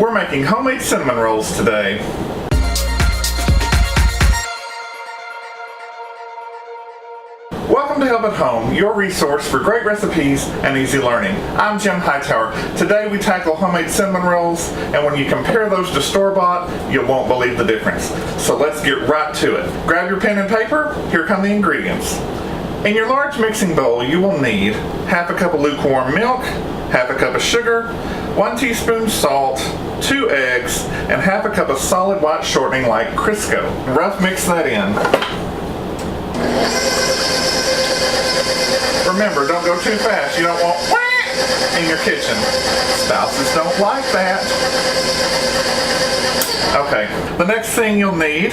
We're making homemade cinnamon rolls today. Welcome to Help at Home, your resource for great recipes and easy learning. I'm Jim Hightower. Today we tackle homemade cinnamon rolls, and when you compare those to store-bought, you won't believe the difference. So let's get right to it. Grab your pen and paper. Here come the ingredients. In your large mixing bowl, you will need half a cup of lukewarm milk, half a cup of sugar, 1 teaspoon salt, 2 eggs, and half a cup of solid white shortening like Crisco. Rough mix that in. Remember, don't go too fast. You don't want whack in your kitchen. Spouses don't like that. Okay, the next thing you'll need,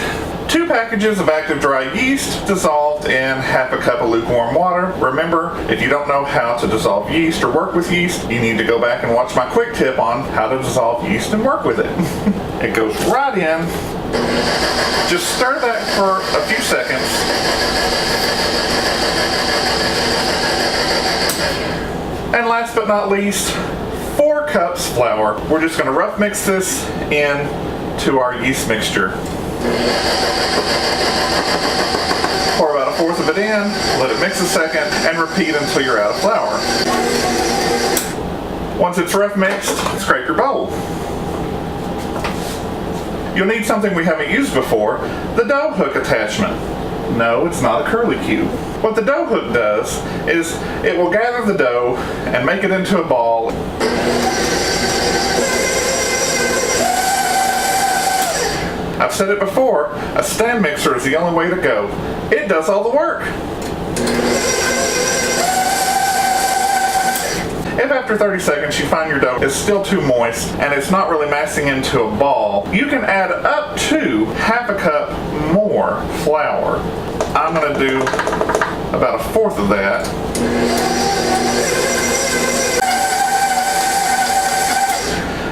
2 packages of active dry yeast dissolved in half a cup of lukewarm water. Remember, if you don't know how to dissolve yeast or work with yeast, you need to go back and watch my quick tip on how to dissolve yeast and work with it. It goes right in. Just stir that for a few seconds. And last but not least, 4 cups flour. We're just going to rough mix this in to our yeast mixture. Pour about 1/4 of it in, let it mix a second, and repeat until you're out of flour. Once it's rough mixed, scrape your bowl. You'll need something we haven't used before, the dough hook attachment. No, it's not a curly cue. What the dough hook does is it will gather the dough and make it into a ball. I've said it before, a stand mixer is the only way to go. It does all the work. If after 30 seconds you find your dough is still too moist and it's not really massing into a ball, you can add up to half a cup more flour. I'm going to do about 1/4 of that.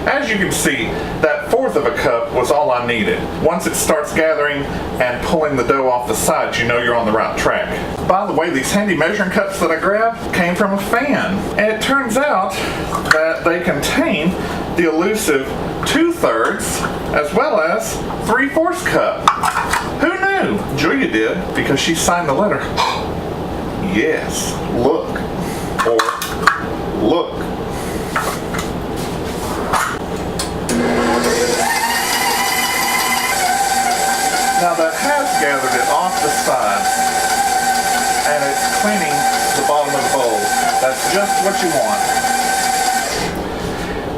As you can see, that 1/4 of a cup was all I needed. Once it starts gathering and pulling the dough off the sides, you know you're on the right track. By the way, these handy measuring cups that I grabbed came from a fan. And it turns out that they contain the elusive 2/3 as well as 3/4 cup. Who knew? Julia did, because she signed the letter. Yes, look. Or look. Now that has gathered it off the sides, and it's cleaning the bottom of the bowl. That's just what you want.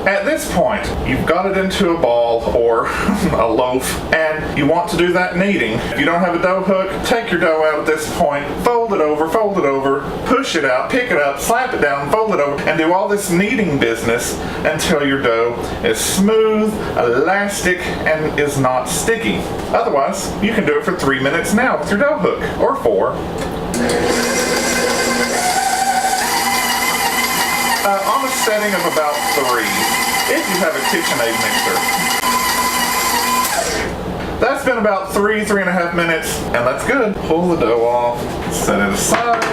At this point, you've got it into a ball or a loaf, and you want to do that kneading. If you don't have a dough hook, take your dough out at this point, fold it over, push it out, pick it up, slap it down, fold it over, and do all this kneading business until your dough is smooth, elastic, and is not sticky. Otherwise, you can do it for 3 minutes now with your dough hook, or 4. On a setting of about 3, if you have a KitchenAid mixer. That's been about 3.5 minutes, and that's good. Pull the dough off, set it aside,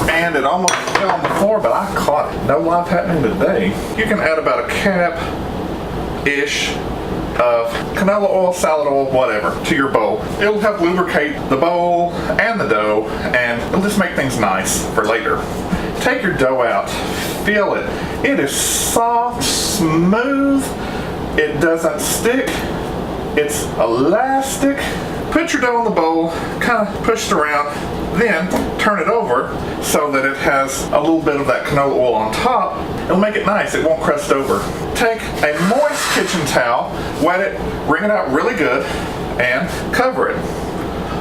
and it almost fell on the floor, but I caught it. No life happening today. You can add about a cap-ish of canola oil, salad oil, whatever, to your bowl. It'll help lubricate the bowl and the dough, and it'll just make things nice for later. Take your dough out, feel it. It is soft, smooth, it doesn't stick, it's elastic. Put your dough in the bowl, kind of push it around, then turn it over so that it has a little bit of that canola oil on top. It'll make it nice, it won't crust over. Take a moist kitchen towel, wet it, wring it out really good, and cover it.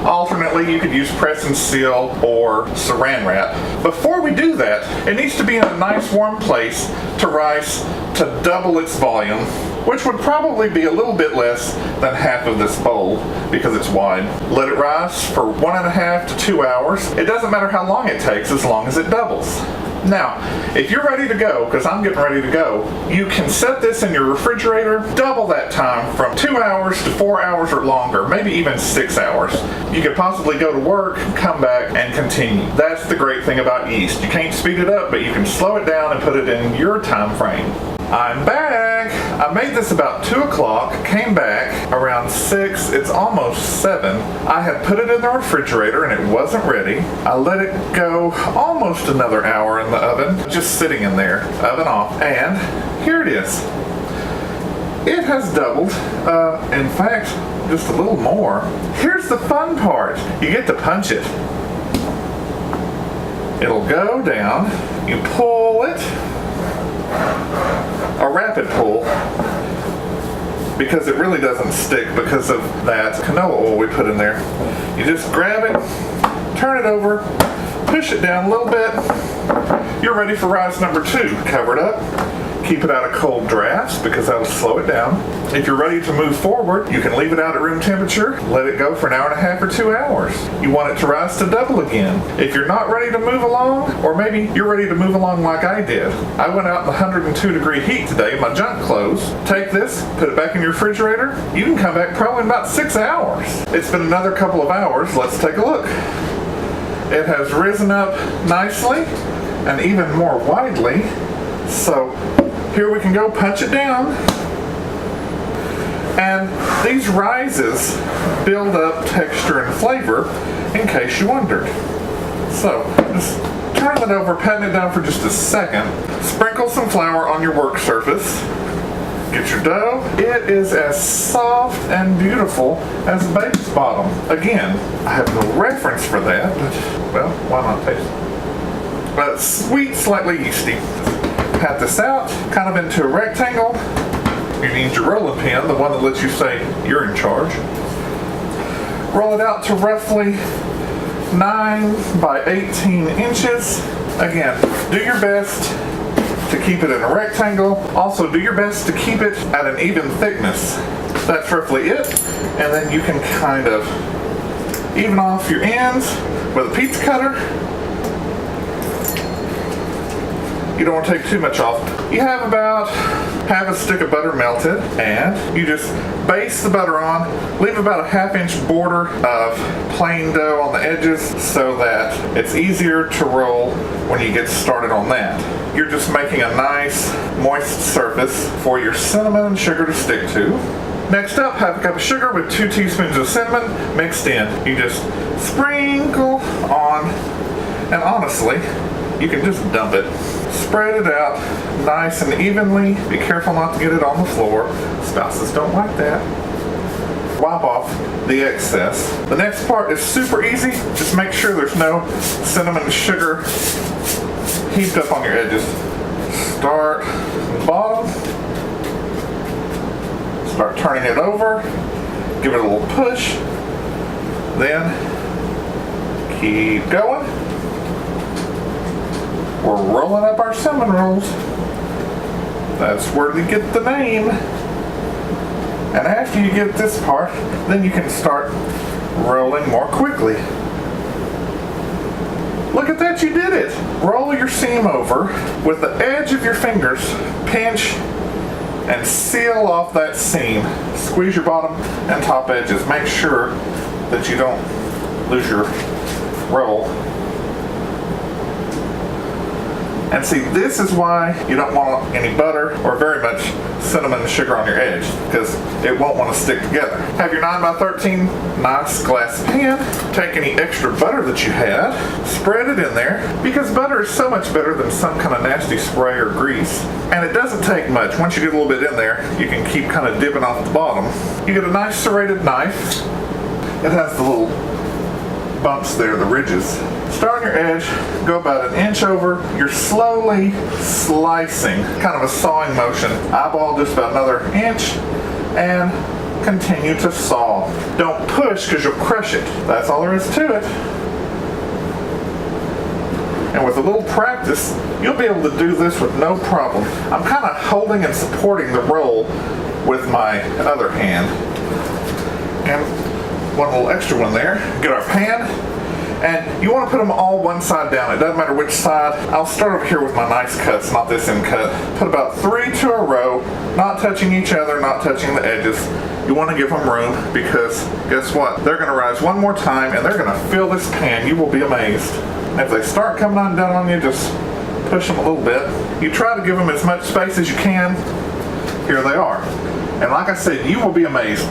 Alternately, you could use press and seal or saran wrap. Before we do that, it needs to be in a nice warm place to rise to double its volume, which would probably be a little bit less than half of this bowl because it's wide. Let it rise for 1.5 to 2 hours. It doesn't matter how long it takes as long as it doubles. Now, if you're ready to go, because I'm getting ready to go, you can set this in your refrigerator, double that time from 2 hours to 4 hours or longer, maybe even 6 hours. You could possibly go to work, come back, and continue. That's the great thing about yeast. You can't speed it up, but you can slow it down and put it in your time frame. I'm back. I made this about 2 o'clock, came back around 6, it's almost 7. I had put it in the refrigerator and it wasn't ready. I let it go almost another hour in the oven, just sitting in there, oven off, and here it is. It has doubled, in fact, just a little more. Here's the fun part. You get to punch it. It'll go down, you pull it, a rapid pull, because it really doesn't stick because of that canola oil we put in there. You just grab it, turn it over, push it down a little bit. You're ready for rise number 2. Cover it up. Keep it out of cold drafts because that'll slow it down. If you're ready to move forward, you can leave it out at room temperature, let it go for an hour and a half or 2 hours. You want it to rise to double again. If you're not ready to move along, or maybe you're ready to move along like I did. I went out in the 102 degree heat today, my junk clothes. Take this, put it back in your refrigerator. You can come back probably in about 6 hours. It's been another couple of hours. Let's take a look. It has risen up nicely and even more widely. So here we can go punch it down. And these rises build up texture and flavor in case you wondered. So just turn it over, patting it down for just a second. Sprinkle some flour on your work surface. Get your dough. It is as soft and beautiful as a baby's bottom. Again, I have no reference for that, but well, why not taste it? But sweet, slightly yeasty. Pat this out, kind of into a rectangle. You need your rolling pin, the one that lets you say you're in charge. Roll it out to roughly 9 by 18 inches. Again, do your best to keep it in a rectangle. Also, do your best to keep it at an even thickness. That's roughly it. And then you can kind of even off your ends with a pizza cutter. You don't want to take too much off. You have about half a stick of butter melted, and you just baste the butter on, leave about a 1/2 inch border of plain dough on the edges so that it's easier to roll when you get started on that. You're just making a nice moist surface for your cinnamon and sugar to stick to. Next up, have a cup of sugar with 2 teaspoons of cinnamon mixed in. You just sprinkle on, and honestly, you can just dump it. Spread it out nice and evenly. Be careful not to get it on the floor. Spouses don't like that. Wipe off the excess. The next part is super easy. Just make sure there's no cinnamon and sugar heaped up on your edges. Start from the bottom. Start turning it over. Give it a little push. Then keep going. We're rolling up our cinnamon rolls. That's where they get the name. And after you get this part, then you can start rolling more quickly. Look at that, you did it. Roll your seam over with the edge of your fingers, pinch and seal off that seam. Squeeze your bottom and top edges. Make sure that you don't lose your roll. And see, this is why you don't want any butter or very much cinnamon and sugar on your edge, because it won't want to stick together. Have your 9 by 13 nice glass pan. Take any extra butter that you had, spread it in there, because butter is so much better than some kind of nasty spray or grease. And it doesn't take much. Once you get a little bit in there, you can keep kind of dipping off the bottom. You get a nice serrated knife. It has the little bumps there, the ridges. Start on your edge, go about 1 inch over. You're slowly slicing, kind of a sawing motion. Eyeball just about another inch, and continue to saw. Don't push because you'll crush it. That's all there is to it. And with a little practice, you'll be able to do this with no problem. I'm kind of holding and supporting the roll with my other hand. And one little extra one there. Get our pan. And you want to put them all one side down. It doesn't matter which side. I'll start over here with my nice cuts, not this end cut. Put about 3 to a row, not touching each other, not touching the edges. You want to give them room because guess what? They're going to rise one more time and they're going to fill this pan. You will be amazed. And if they start coming undone on you, just push them a little bit. You try to give them as much space as you can. Here they are. And like I said, you will be amazed.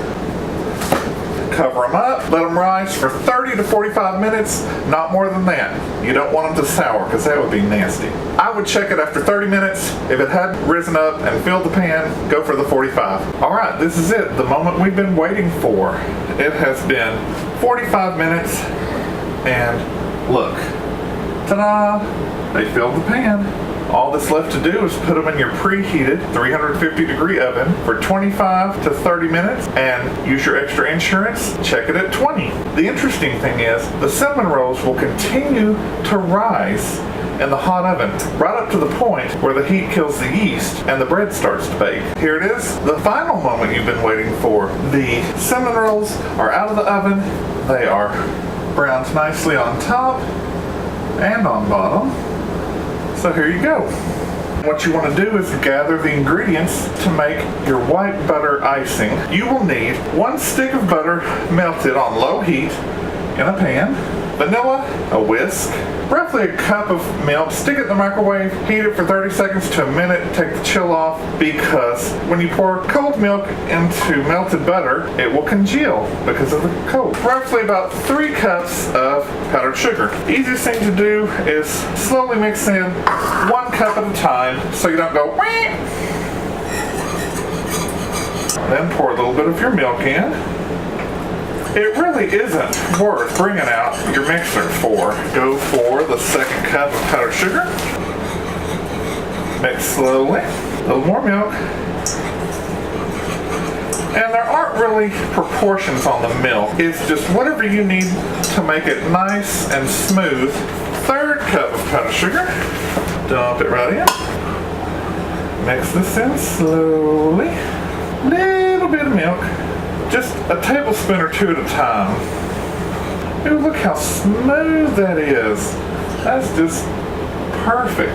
Cover them up, let them rise for 30 to 45 minutes, not more than that. You don't want them to sour because that would be nasty. I would check it after 30 minutes. If it hadn't risen up and filled the pan, go for the 45. All right, this is it, the moment we've been waiting for. It has been 45 minutes, and look, ta-da, they filled the pan. All that's left to do is put them in your preheated 350 degree oven for 25 to 30 minutes and use your extra insurance. Check it at 20. The interesting thing is the cinnamon rolls will continue to rise in the hot oven right up to the point where the heat kills the yeast and the bread starts to bake. Here it is, the final moment you've been waiting for. The cinnamon rolls are out of the oven. They are browned nicely on top and on bottom. So here you go. What you want to do is gather the ingredients to make your white butter icing. You will need 1 stick of butter melted on low heat in a pan, vanilla, a whisk, roughly a cup of milk, stick it in the microwave, heat it for 30 seconds to a minute, take the chill off, because when you pour cold milk into melted butter, it will congeal because of the cold. Roughly about 3 cups of powdered sugar. Easiest thing to do is slowly mix in 1 cup at a time so you don't go wah. Then pour a little bit of your milk in. It really isn't worth bringing out your mixer for. Go for the 2nd cup of powdered sugar. Mix slowly. A little more milk. And there aren't really proportions on the milk. It's just whatever you need to make it nice and smooth. 3rd cup of powdered sugar. Dump it right in. Mix this in slowly. Little bit of milk. Just a tablespoon or 2 at a time. Ooh, look how smooth that is. That's just perfect.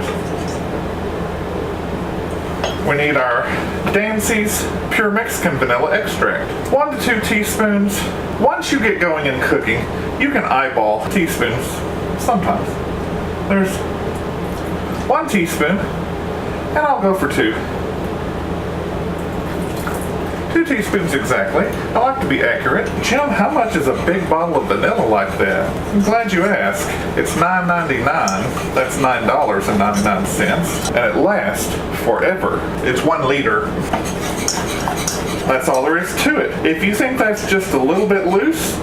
We need our Dancy's Pure Mexican Vanilla Extract. 1 to 2 teaspoons. Once you get going in cooking, you can eyeball teaspoons sometimes. There's 1 teaspoon, and I'll go for 2. 2 teaspoons exactly. I like to be accurate. Jim, how much is a big bottle of vanilla like that? I'm glad you asked. It's $9.99. That's $9.99. And it lasts forever. It's 1 liter. That's all there is to it. If you think that's just a little bit loose,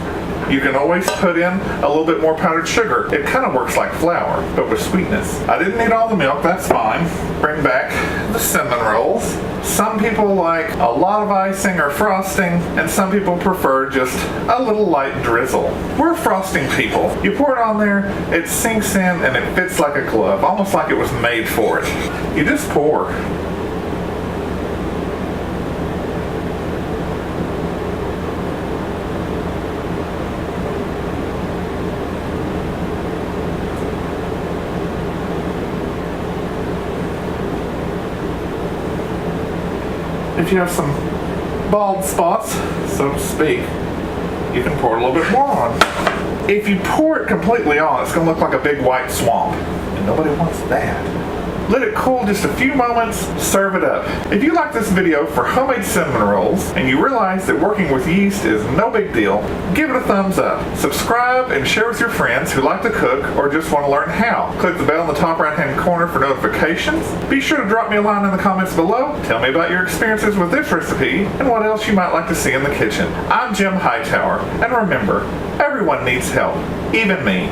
you can always put in a little bit more powdered sugar. It kind of works like flour, but with sweetness. I didn't need all the milk, that's fine. Bring back the cinnamon rolls. Some people like a lot of icing or frosting, and some people prefer just a little light drizzle. We're frosting people. You pour it on there, it sinks in, and it fits like a glove, almost like it was made for it. You just pour. If you have some bald spots, so to speak, you can pour a little bit more on. If you pour it completely on, it's going to look like a big white swamp, and nobody wants that. Let it cool just a few moments, serve it up. If you like this video for homemade cinnamon rolls, and you realize that working with yeast is no big deal, give it a thumbs up. Subscribe and share with your friends who like to cook or just want to learn how. Click the bell in the top right hand corner for notifications. Be sure to drop me a line in the comments below. Tell me about your experiences with this recipe and what else you might like to see in the kitchen. I'm Jim Hightower, and remember, everyone needs help, even me.